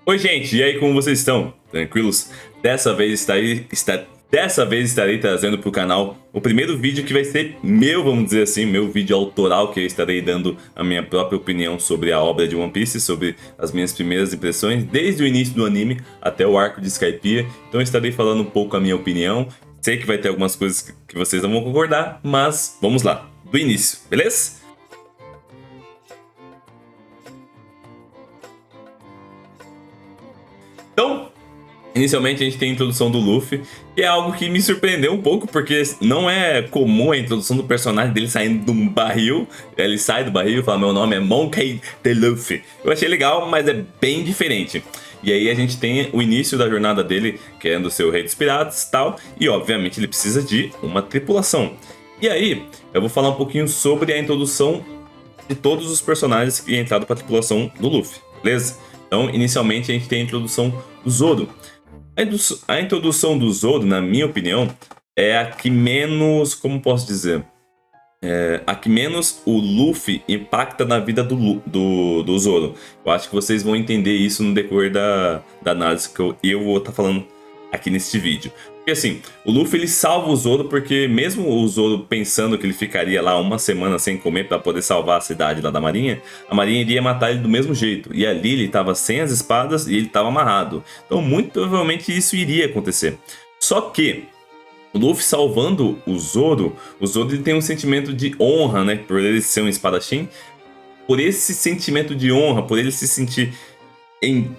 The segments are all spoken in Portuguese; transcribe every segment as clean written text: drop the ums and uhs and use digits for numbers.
Oi, gente, e aí, como vocês estão? Tranquilos? Dessa vez estarei trazendo para o canal o primeiro vídeo que vai ser meu, vamos dizer assim, meu vídeo autoral, que eu estarei dando a minha própria opinião sobre a obra de One Piece, sobre as minhas primeiras impressões, desde o início do anime até o arco de Skypiea. Então eu estarei falando um pouco a minha opinião. Sei que vai ter algumas coisas que vocês não vão concordar, mas vamos lá, do início, beleza? Então, inicialmente a gente tem a introdução do Luffy, que é algo que me surpreendeu um pouco, porque não é comum a introdução do personagem dele saindo de um barril. Ele sai do barril e fala: meu nome é Monkey D. Luffy. Eu achei legal, mas é bem diferente. E aí a gente tem o início da jornada dele, querendo ser o rei dos piratas e tal, e obviamente ele precisa de uma tripulação. E aí, eu vou falar um pouquinho sobre a introdução de todos os personagens que entraram para a tripulação do Luffy, beleza? Então, inicialmente a gente tem a introdução do Zoro. A introdução do Zoro, na minha opinião, é a que menos, como posso dizer, a que menos o Luffy impacta na vida do Zoro. Eu acho que vocês vão entender isso no decorrer da análise que eu vou estar falando aqui neste vídeo. Porque assim, o Luffy ele salva o Zoro porque mesmo o Zoro pensando que ele ficaria lá uma semana sem comer para poder salvar a cidade lá da marinha, a marinha iria matar ele do mesmo jeito. E ali ele estava sem as espadas e ele estava amarrado. Então muito provavelmente isso iria acontecer. Só que o Luffy salvando o Zoro ele tem um sentimento de honra, né? Por ele ser um espadachim. Por esse sentimento de honra, por ele se sentir em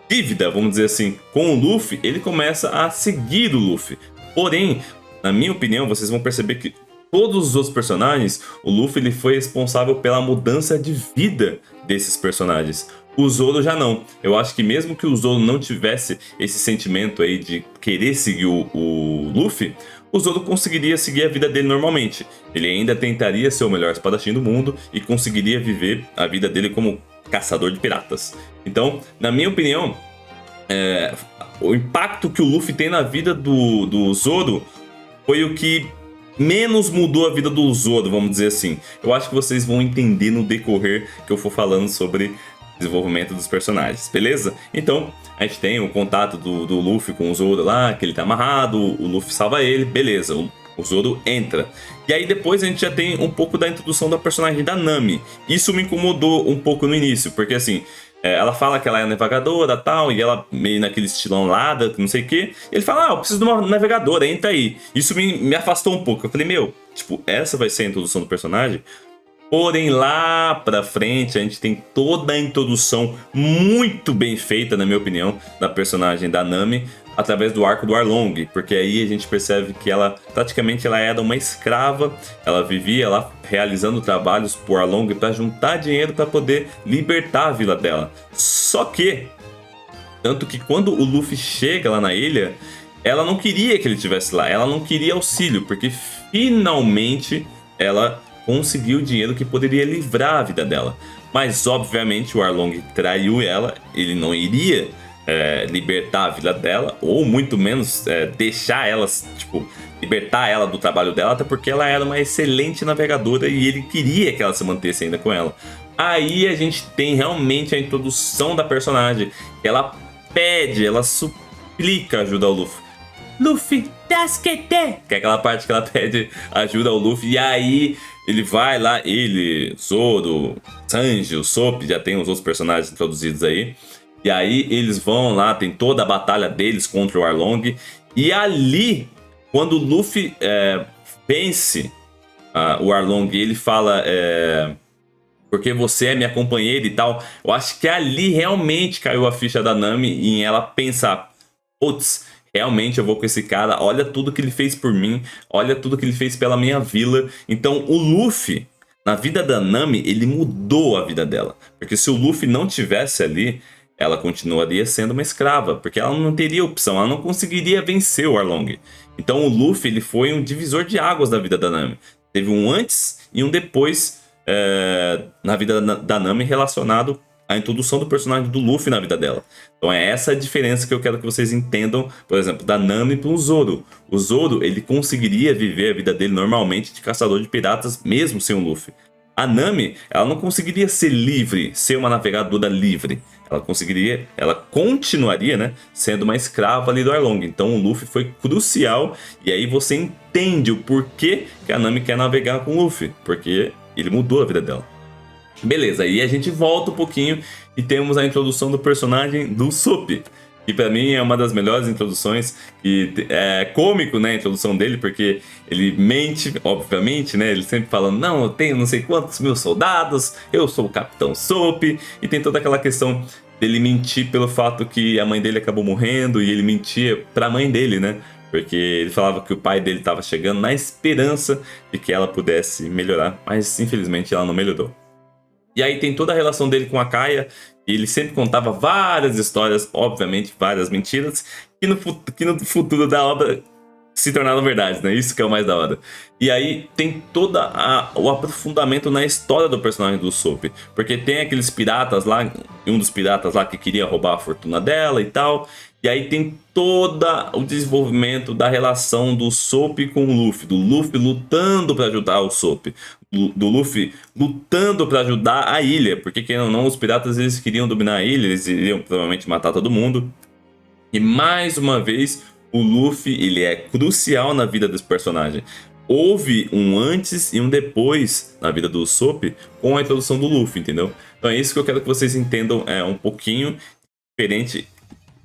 dívida, vamos dizer assim, com o Luffy, ele começa a seguir o Luffy. Porém, na minha opinião, vocês vão perceber que todos os outros personagens, o Luffy ele foi responsável pela mudança de vida desses personagens. O Zoro já não. Eu acho que mesmo que o Zoro não tivesse esse sentimento aí de querer seguir o Luffy, o Zoro conseguiria seguir a vida dele normalmente. Ele ainda tentaria ser o melhor espadachim do mundo e conseguiria viver a vida dele como caçador de piratas. Então, na minha opinião, o impacto que o Luffy tem na vida do Zoro foi o que menos mudou a vida do Zoro, vamos dizer assim. Eu acho que vocês vão entender no decorrer que eu for falando sobre o desenvolvimento dos personagens, beleza? Então, a gente tem o contato do Luffy com o Zoro lá, que ele tá amarrado, o Luffy salva ele, beleza, o Zoro entra. E aí depois a gente já tem um pouco da introdução da personagem da Nami. Isso me incomodou um pouco no início, porque assim, ela fala que ela é navegadora e tal, e ela meio naquele estilão Lada, não sei o que. E ele fala: eu preciso de uma navegadora, entra aí. Isso me afastou um pouco. Eu falei: meu, tipo, essa vai ser a introdução do personagem? Porém, lá pra frente, a gente tem toda a introdução muito bem feita, na minha opinião, da personagem da Nami, através do arco do Arlong, porque aí a gente percebe que ela, praticamente, ela era uma escrava, ela vivia lá realizando trabalhos por Arlong para juntar dinheiro para poder libertar a vila dela. Só que, tanto que quando o Luffy chega lá na ilha, ela não queria que ele estivesse lá, ela não queria auxílio, porque finalmente ela conseguiu o dinheiro que poderia livrar a vida dela. Mas obviamente o Arlong traiu ela, ele não iria libertar a vila dela, ou muito menos deixar ela, tipo, libertar ela do trabalho dela, até porque ela era uma excelente navegadora e ele queria que ela se mantesse ainda com ela. Aí a gente tem realmente a introdução da personagem. Ela pede, ela suplica ajuda ao Luffy. Luffy, tasquete! Que é aquela parte que ela pede ajuda ao Luffy. E aí ele vai lá, ele, Zoro, Sanji, o Sop, já tem os outros personagens introduzidos aí. E aí eles vão lá, tem toda a batalha deles contra o Arlong. E ali, quando o Luffy vence o Arlong, ele fala: porque você é minha companheira e tal. Eu acho que ali realmente caiu a ficha da Nami em ela pensar: putz, realmente eu vou com esse cara, olha tudo que ele fez por mim, olha tudo que ele fez pela minha vila. Então o Luffy, na vida da Nami, ele mudou a vida dela. Porque se o Luffy não tivesse ali, ela continuaria sendo uma escrava, porque ela não teria opção, ela não conseguiria vencer o Arlong. Então o Luffy ele foi um divisor de águas da vida da Nami. Teve um antes e um depois na vida da Nami relacionado à introdução do personagem do Luffy na vida dela. Então é essa a diferença que eu quero que vocês entendam, por exemplo, da Nami para o Zoro. O Zoro ele conseguiria viver a vida dele normalmente de caçador de piratas mesmo sem o Luffy. A Nami, ela não conseguiria ser livre, ser uma navegadora livre. Ela continuaria, né, sendo uma escrava ali do Arlong. Então o Luffy foi crucial, e aí você entende o porquê que a Nami quer navegar com o Luffy, porque ele mudou a vida dela. Beleza, aí a gente volta um pouquinho e temos a introdução do personagem do Usopp, que pra mim é uma das melhores introduções, e é cômico, né, a introdução dele, porque ele mente, obviamente, né, ele sempre falando, não, eu tenho não sei quantos mil soldados, eu sou o Capitão Usopp, e tem toda aquela questão dele mentir pelo fato que a mãe dele acabou morrendo, e ele mentia pra mãe dele, né, porque ele falava que o pai dele estava chegando na esperança de que ela pudesse melhorar, mas infelizmente ela não melhorou. E aí tem toda a relação dele com a Kaia, e ele sempre contava várias histórias, obviamente várias mentiras, que no futuro da obra se tornaram verdades, né? Isso que é o mais da hora. E aí tem todo o aprofundamento na história do personagem do Usopp, porque tem aqueles piratas lá, um dos piratas lá que queria roubar a fortuna dela e tal, e aí tem todo o desenvolvimento da relação do Usopp com o Luffy, do Luffy lutando para ajudar o Usopp, do Luffy lutando para ajudar a ilha, porque querendo ou não, os piratas eles queriam dominar a ilha, eles iriam provavelmente matar todo mundo. E mais uma vez, o Luffy ele é crucial na vida desse personagem. Houve um antes e um depois na vida do Usopp com a introdução do Luffy, entendeu? Então é isso que eu quero que vocês entendam, um pouquinho diferente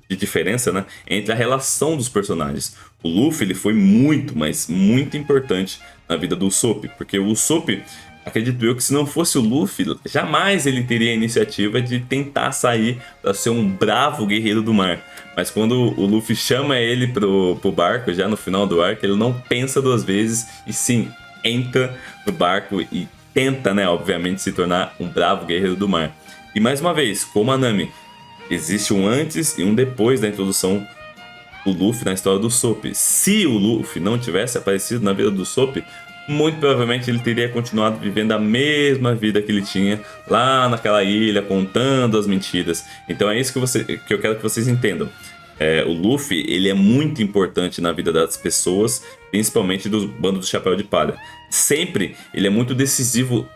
de diferença, né, entre a relação dos personagens. O Luffy ele foi muito, mas muito importante na vida do Usopp, porque o Usopp, acredito eu que se não fosse o Luffy, jamais ele teria a iniciativa de tentar sair para ser um bravo guerreiro do mar. Mas quando o Luffy chama ele pro barco, já no final do arco, ele não pensa duas vezes e sim, entra no barco e tenta, né, obviamente, se tornar um bravo guerreiro do mar. E mais uma vez, como a Nami, existe um antes e um depois da introdução do Luffy na história do Usopp. Se o Luffy não tivesse aparecido na vida do Usopp, muito provavelmente ele teria continuado vivendo a mesma vida que ele tinha lá naquela ilha, contando as mentiras. Então é isso que eu quero que vocês entendam. O Luffy ele é muito importante na vida das pessoas, principalmente do bando do Chapéu de Palha. Sempre ele é muito decisivo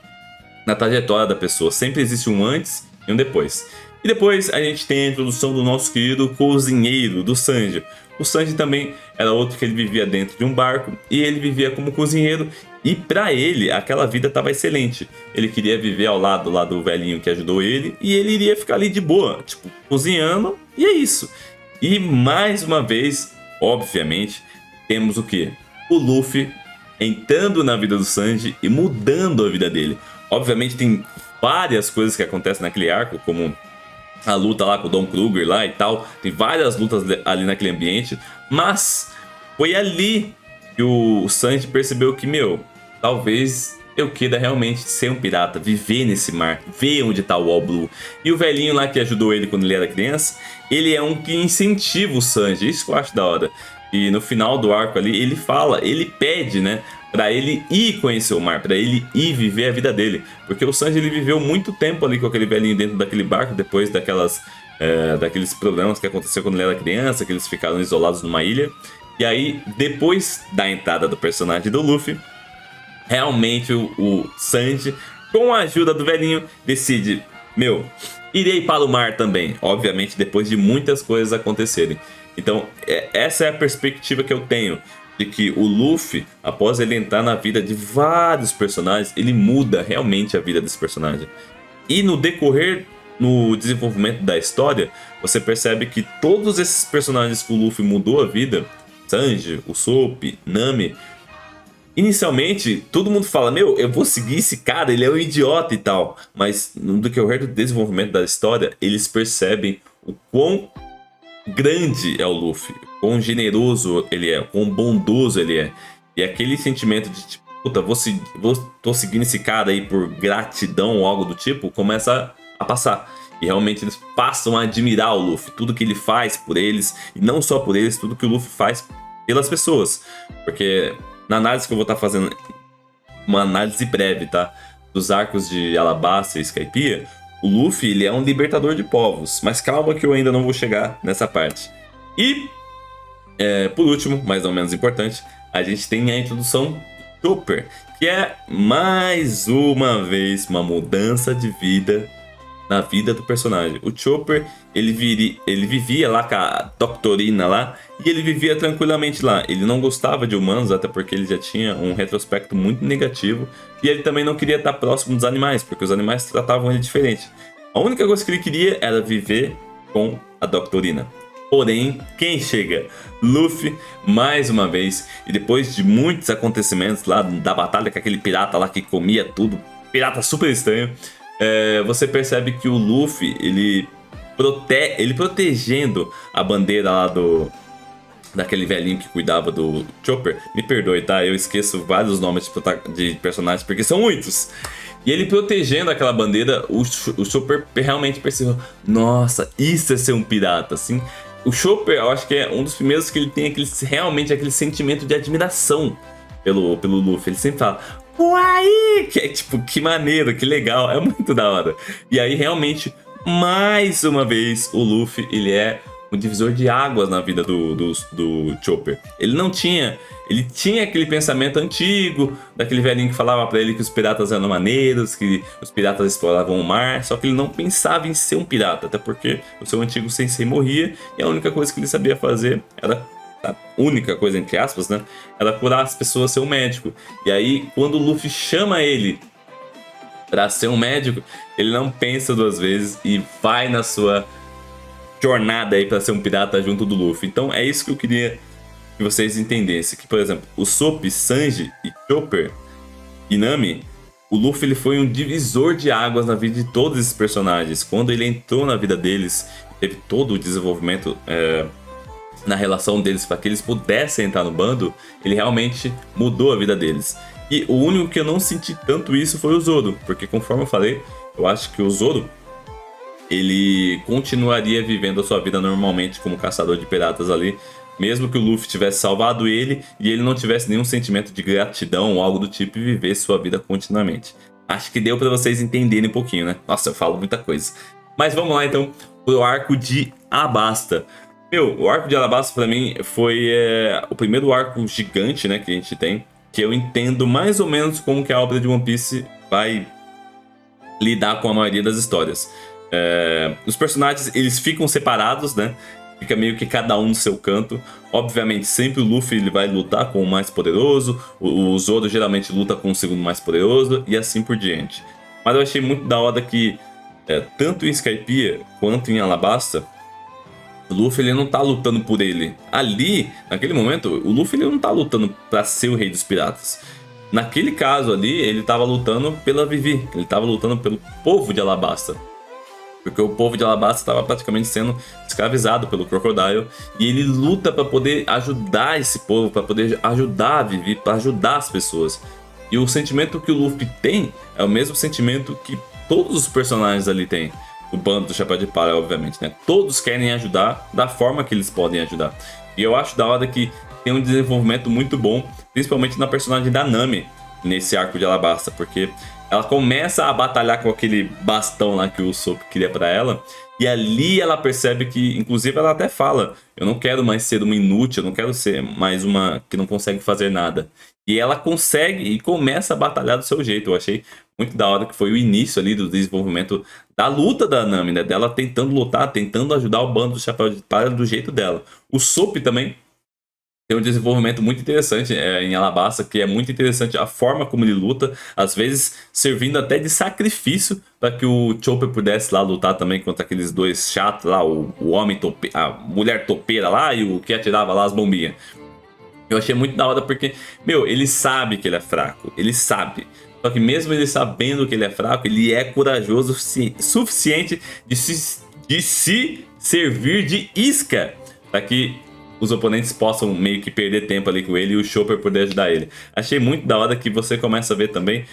na trajetória da pessoa. Sempre existe um antes e um depois. E depois a gente tem a introdução do nosso querido cozinheiro, do Sanji. O Sanji também era outro que ele vivia dentro de um barco e ele vivia como cozinheiro. E pra ele, aquela vida estava excelente. Ele queria viver ao lado lá do velhinho que ajudou ele e ele iria ficar ali de boa, tipo, cozinhando, e é isso. E mais uma vez, obviamente, temos o quê? O Luffy entrando na vida do Sanji e mudando a vida dele. Obviamente tem várias coisas que acontecem naquele arco, como a luta lá com o Don Kruger lá e tal, tem várias lutas ali naquele ambiente, mas foi ali que o Sanji percebeu que, talvez eu queira realmente ser um pirata, viver nesse mar, ver onde tá o All Blue. E o velhinho lá que ajudou ele quando ele era criança, ele é um que incentiva o Sanji, isso que eu acho da hora. E no final do arco ali, ele pede, né, pra ele ir conhecer o mar, pra ele ir viver a vida dele. Porque o Sanji ele viveu muito tempo ali com aquele velhinho dentro daquele barco, depois daqueles problemas que aconteceu quando ele era criança, que eles ficaram isolados numa ilha. E aí, depois da entrada do personagem do Luffy, realmente o Sanji, com a ajuda do velhinho, decide, irei para o mar também. Obviamente, depois de muitas coisas acontecerem. Então, essa é a perspectiva que eu tenho, de que o Luffy, após ele entrar na vida de vários personagens, ele muda realmente a vida desse personagem. E no decorrer, no desenvolvimento da história, você percebe que todos esses personagens que o Luffy mudou a vida, Sanji, Usopp, Nami, inicialmente todo mundo fala, eu vou seguir esse cara, ele é um idiota e tal. Mas no decorrer do desenvolvimento da história, eles percebem o quão grande é o Luffy, quão generoso ele é, quão bondoso ele é. E aquele sentimento de tipo, puta, tô seguindo esse cara aí por gratidão ou algo do tipo, começa a passar. E realmente eles passam a admirar o Luffy, tudo que ele faz por eles, e não só por eles, tudo que o Luffy faz pelas pessoas. Porque na análise que eu vou estar fazendo, uma análise breve, tá, dos arcos de Alabasta e Skypiea, o Luffy ele é um libertador de povos, mas calma que eu ainda não vou chegar nessa parte. E, por último, mas não menos importante, a gente tem a introdução Chopper, que é mais uma vez uma mudança de vida na vida do personagem. O Chopper, ele vivia lá com a Doctorina lá, e ele vivia tranquilamente lá. Ele não gostava de humanos, até porque ele já tinha um retrospecto muito negativo, e ele também não queria estar próximo dos animais, porque os animais tratavam ele diferente. A única coisa que ele queria era viver com a Doctorina. Porém, quem chega? Luffy, mais uma vez, e depois de muitos acontecimentos lá da batalha com aquele pirata lá que comia tudo, pirata super estranho, você percebe que o Luffy, ele protegendo a bandeira lá daquele velhinho que cuidava do Chopper. Me perdoe, tá? Eu esqueço vários nomes de personagens porque são muitos. E ele protegendo aquela bandeira, o Chopper realmente percebeu: nossa, isso é ser um pirata, assim. O Chopper, eu acho que é um dos primeiros que ele tem realmente aquele sentimento de admiração pelo Luffy. Ele sempre fala: uai! Que é tipo, que maneiro, que legal, é muito da hora. E aí, realmente, mais uma vez, o Luffy, ele é um divisor de águas na vida do Chopper. Ele tinha aquele pensamento antigo, daquele velhinho que falava pra ele que os piratas eram maneiros, que os piratas exploravam o mar, só que ele não pensava em ser um pirata, até porque o seu antigo sensei morria, e a única coisa que ele sabia fazer era, a única coisa entre aspas, né, era curar as pessoas, ser um médico. E aí, quando o Luffy chama ele pra ser um médico, ele não pensa duas vezes e vai na sua jornada aí pra ser um pirata junto do Luffy. Então é isso que eu queria que vocês entendessem, que por exemplo, o Sop, Sanji e Chopper e Nami, o Luffy ele foi um divisor de águas na vida de todos esses personagens. Quando ele entrou na vida deles, teve todo o desenvolvimento na relação deles para que eles pudessem entrar no bando, ele realmente mudou a vida deles. E o único que eu não senti tanto isso foi o Zoro, porque conforme eu falei, eu acho que o Zoro ele continuaria vivendo a sua vida normalmente como caçador de piratas ali, mesmo que o Luffy tivesse salvado ele e ele não tivesse nenhum sentimento de gratidão ou algo do tipo, e viver sua vida continuamente. Acho que deu pra vocês entenderem um pouquinho, né? Nossa, eu falo muita coisa. Mas vamos lá então pro arco de Alabasta. Meu, o arco de Alabasta pra mim foi o primeiro arco gigante, né, que a gente tem, que eu entendo mais ou menos como que a obra de One Piece vai lidar com a maioria das histórias. Os personagens, eles ficam separados, né? Fica meio que cada um no seu canto. Obviamente, sempre o Luffy ele vai lutar com o mais poderoso, o Zoro geralmente luta com o segundo mais poderoso, e assim por diante. Mas eu achei muito da hora que, tanto em Skypiea quanto em Alabasta, o Luffy ele não tá lutando por ele. Ali, naquele momento, o Luffy ele não tá lutando pra ser o rei dos piratas. Naquele caso ali, ele tava lutando pela Vivi, ele tava lutando pelo povo de Alabasta. Porque o povo de Alabasta estava praticamente sendo escravizado pelo Crocodile. E ele luta para poder ajudar esse povo, para poder ajudar a Vivi, para ajudar as pessoas. E o sentimento que o Luffy tem é o mesmo sentimento que todos os personagens ali têm. O bando do Chapéu de Palha, obviamente, né? Todos querem ajudar da forma que eles podem ajudar. E eu acho da hora que tem um desenvolvimento muito bom, principalmente na personagem da Nami, nesse arco de Alabasta, porque ela começa a batalhar com aquele bastão lá que o Usopp queria pra ela, e ali ela percebe que, inclusive ela até fala: eu não quero mais ser uma inútil, eu não quero ser mais uma que não consegue fazer nada. E ela consegue e começa a batalhar do seu jeito. Eu achei muito da hora que foi o início ali do desenvolvimento da luta da Nami, né? Dela tentando lutar, tentando ajudar o bando do Chapéu de Palha do jeito dela. O Usopp também tem um desenvolvimento muito interessante em Alabasta, que é muito interessante a forma como ele luta, às vezes servindo até de sacrifício para que o Chopper pudesse lá lutar também contra aqueles dois chatos lá, o homem topeira, a mulher topeira lá e o que atirava lá as bombinhas. Eu achei muito da hora porque, meu, ele sabe que ele é fraco, ele sabe. Só que mesmo ele sabendo que ele é fraco, ele é corajoso suficiente de se servir de isca para que os oponentes possam meio que perder tempo ali com ele e o Chopper poder ajudar ele. Achei muito da hora que você começa a ver também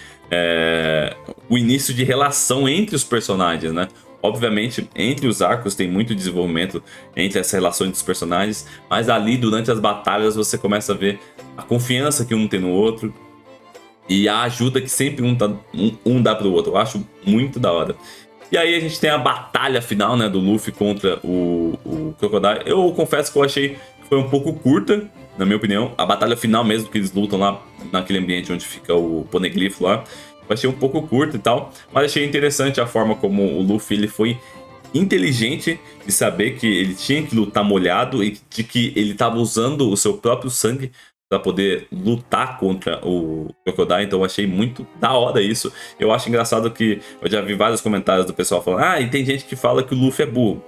o início de relação entre os personagens, né? Obviamente, entre os arcos tem muito desenvolvimento entre essa relação dos personagens, mas ali durante as batalhas você começa a ver a confiança que um tem no outro e a ajuda que sempre um dá pro outro. Eu acho muito da hora. E aí a gente tem a batalha final, né, do Luffy contra o Crocodile. Eu confesso que eu achei que foi um pouco curta, na minha opinião. A batalha final mesmo, que eles lutam lá naquele ambiente onde fica o Poneglyph lá, eu achei um pouco curto e tal, mas achei interessante a forma como o Luffy ele foi inteligente de saber que ele tinha que lutar molhado e de que ele estava usando o seu próprio sangue para poder lutar contra o Crocodile. Então eu achei muito da hora isso. Eu acho engraçado que eu já vi vários comentários do pessoal falando: ah, e tem gente que fala que o Luffy é burro.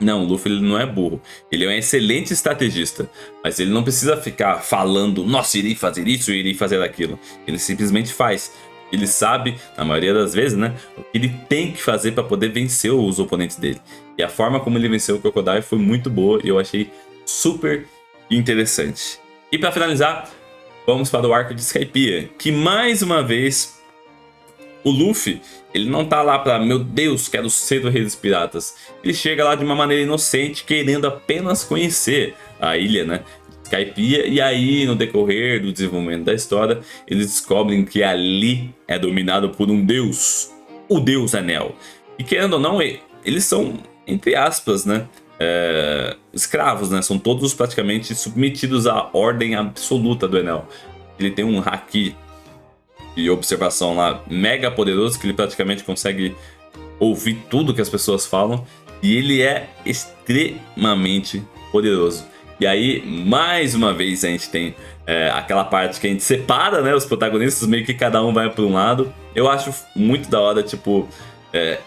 Não, o Luffy ele não é burro. Ele é um excelente estrategista. Mas ele não precisa ficar falando: nossa, irei fazer isso, irei fazer aquilo. Ele simplesmente faz. Ele sabe, na maioria das vezes, né, o que ele tem que fazer para poder vencer os oponentes dele. E a forma como ele venceu o Crocodile foi muito boa e eu achei super interessante. E para finalizar, vamos para o arco de Skypiea, que mais uma vez o Luffy, ele não tá lá pra, meu Deus, quero ser o Rei dos Piratas. Ele chega lá de uma maneira inocente, querendo apenas conhecer a ilha, né, Skypiea, e aí no decorrer do desenvolvimento da história, eles descobrem que ali é dominado por um deus, o Deus Anel. E querendo ou não, eles são, entre aspas, né, escravos, né, são todos praticamente submetidos à ordem absoluta do Enel. Ele tem um haki de observação lá mega poderoso, que ele praticamente consegue ouvir tudo que as pessoas falam, e ele é extremamente poderoso. E aí, mais uma vez, a gente tem aquela parte que a gente separa, né, os protagonistas, meio que cada um vai para um lado. Eu acho muito da hora, tipo,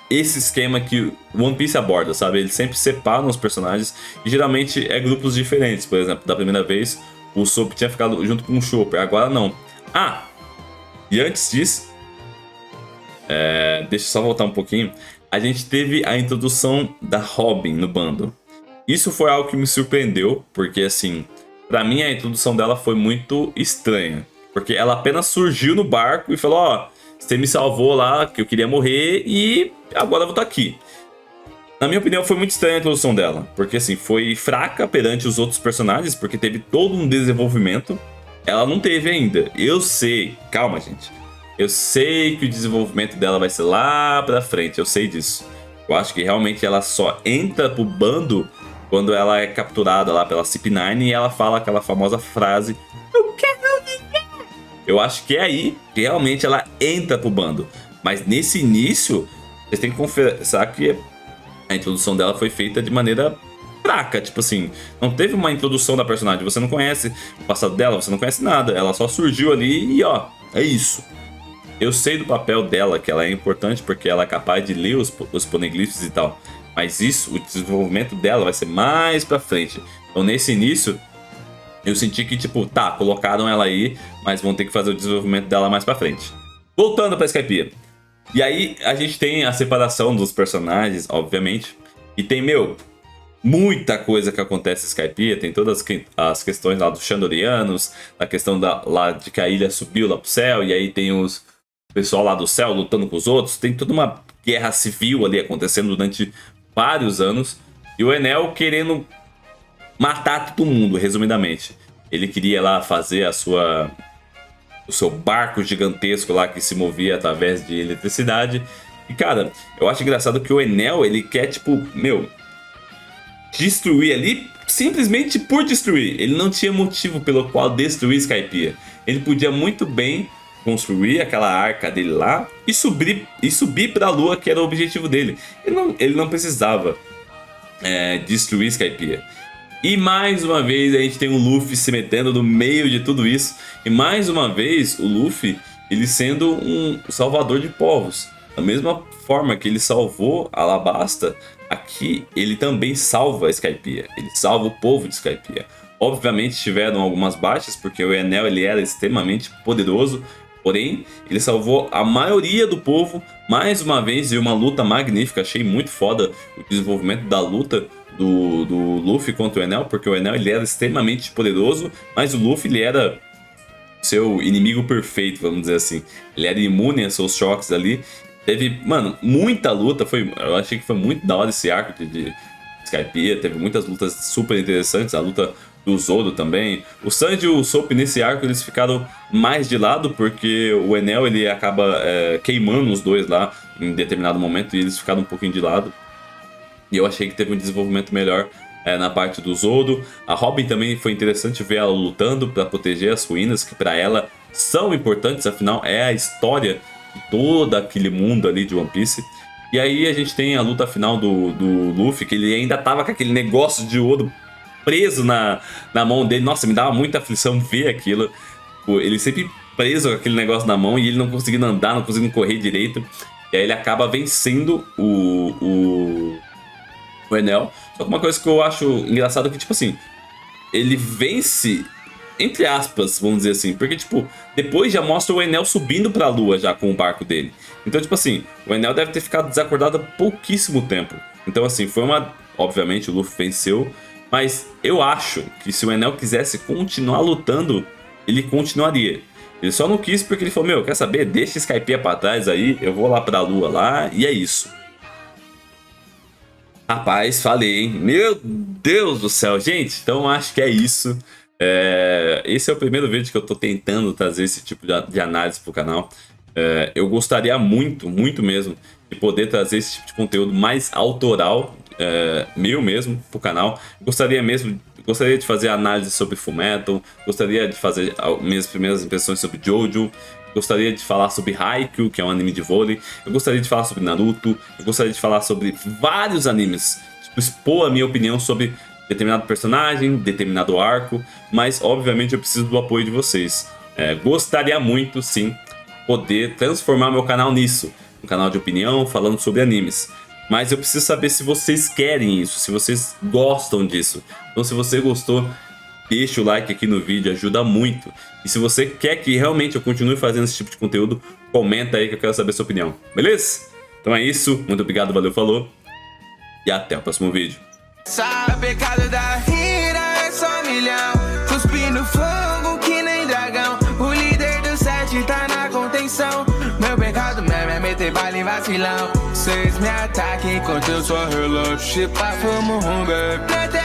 esse esquema que One Piece aborda, sabe? Eles sempre separam os personagens e geralmente é grupos diferentes. Por exemplo, da primeira vez, o Soap tinha ficado junto com o Chopper, agora não. Ah, e antes disso, deixa eu só voltar um pouquinho. A gente teve a introdução da Robin no bando. Isso foi algo que me surpreendeu, porque assim, pra mim a introdução dela foi muito estranha. Porque ela apenas surgiu no barco e falou: ó, você me salvou lá, que eu queria morrer, e agora eu vou estar aqui. Na minha opinião, foi muito estranha a introdução dela. Porque assim, foi fraca perante os outros personagens, porque teve todo um desenvolvimento. Ela não teve ainda. Eu sei, calma gente. Eu sei que o desenvolvimento dela vai ser lá pra frente, eu sei disso. Eu acho que realmente ela só entra pro bando quando ela é capturada lá pela CP9 e ela fala aquela famosa frase: eu quero viver. Eu acho que é aí que realmente ela entra pro bando. Mas nesse início, vocês têm que confessar que a introdução dela foi feita de maneira fraca, tipo assim, não teve uma introdução da personagem, você não conhece o passado dela, você não conhece nada, ela só surgiu ali e ó, é isso. Eu sei do papel dela, que ela é importante porque ela é capaz de ler os poneglyphs e tal, mas isso, o desenvolvimento dela vai ser mais pra frente. Então nesse início, eu senti que tipo, tá, colocaram ela aí, mas vão ter que fazer o desenvolvimento dela mais pra frente. Voltando pra Skypiea. E aí a gente tem a separação dos personagens, obviamente, e tem, meu, muita coisa que acontece em Skypiea, tem todas as questões lá dos Chandorianos, a questão lá de que a ilha subiu lá pro céu, e aí tem o pessoal lá do céu lutando com os outros, tem toda uma guerra civil ali acontecendo durante vários anos, e o Enel querendo matar todo mundo, resumidamente. Ele queria lá fazer o seu barco gigantesco lá que se movia através de eletricidade, e cara, eu acho engraçado que o Enel, ele quer tipo, meu, destruir ali simplesmente por destruir. Ele não tinha motivo pelo qual destruir Skypiea. Ele podia muito bem construir aquela arca dele lá e subir para a lua, que era o objetivo dele. Ele não precisava destruir Skypiea. E mais uma vez a gente tem o Luffy se metendo no meio de tudo isso. E mais uma vez o Luffy, ele sendo um salvador de povos. Da mesma forma que ele salvou Alabasta, aqui ele também salva a Skypiea. Ele salva o povo de Skypiea. Obviamente tiveram algumas baixas, porque o Enel ele era extremamente poderoso. Porém, ele salvou a maioria do povo. Mais uma vez, e uma luta magnífica. Achei muito foda o desenvolvimento da luta do Luffy contra o Enel, porque o Enel ele era extremamente poderoso, mas o Luffy ele era seu inimigo perfeito, vamos dizer assim. Ele era imune a seus choques ali. Teve, mano, muita luta. Eu achei que foi muito da hora esse arco de Skypiea. Teve muitas lutas super interessantes. A luta do Zoro também. O Sanji e o Soap nesse arco eles ficaram mais de lado, porque o Enel ele acaba queimando os dois lá em determinado momento e eles ficaram um pouquinho de lado. E eu achei que teve um desenvolvimento melhor na parte do Zoro. A Robin também foi interessante ver ela lutando para proteger as ruínas, que para ela são importantes, afinal é a história de todo aquele mundo ali de One Piece. E aí a gente tem a luta final do Luffy, que ele ainda tava com aquele negócio de ouro preso na mão dele. Nossa, me dava muita aflição ver aquilo. Ele sempre preso com aquele negócio na mão e ele não conseguindo andar, não conseguindo correr direito. E aí ele acaba vencendo o Enel. Só que uma coisa que eu acho engraçado é que, tipo assim, ele vence, entre aspas, vamos dizer assim, porque, tipo, depois já mostra o Enel subindo pra lua já com o barco dele. Então, tipo assim, o Enel deve ter ficado desacordado há pouquíssimo tempo. Então, assim, foi uma... Obviamente, o Luffy venceu, mas eu acho que se o Enel quisesse continuar lutando, ele continuaria. Ele só não quis porque ele falou, meu, quer saber? Deixa Skypiea pra trás aí, eu vou lá pra lua lá, e é isso. Rapaz, falei, hein? Meu Deus do céu, gente, então acho que é isso. Esse é o primeiro vídeo que eu tô tentando trazer esse tipo de análise pro canal. Eu gostaria muito, muito mesmo, de poder trazer esse tipo de conteúdo mais autoral, meu mesmo, pro canal. Gostaria de fazer análise sobre Fullmetal, gostaria de fazer minhas primeiras impressões sobre Jojo, gostaria de falar sobre Haikyuu, que é um anime de vôlei, eu gostaria de falar sobre Naruto, eu gostaria de falar sobre vários animes, tipo, expor a minha opinião sobre determinado personagem, determinado arco, mas obviamente eu preciso do apoio de vocês. Gostaria muito, sim, poder transformar meu canal nisso, um canal de opinião falando sobre animes. Mas eu preciso saber se vocês querem isso, se vocês gostam disso. Então se você gostou, deixa o like aqui no vídeo, ajuda muito. E se você quer que realmente eu continue fazendo esse tipo de conteúdo, comenta aí que eu quero saber a sua opinião, beleza? Então é isso, muito obrigado, valeu, falou. E até o próximo vídeo. Pecado da vida é só milhão, cuspindo fogo que nem dragão. O líder do set tá na contenção. Meu pecado mesmo é meter bala em vacilão. Vocês me ataquem enquanto eu só relaxo. Tipo, fumo rum, baby.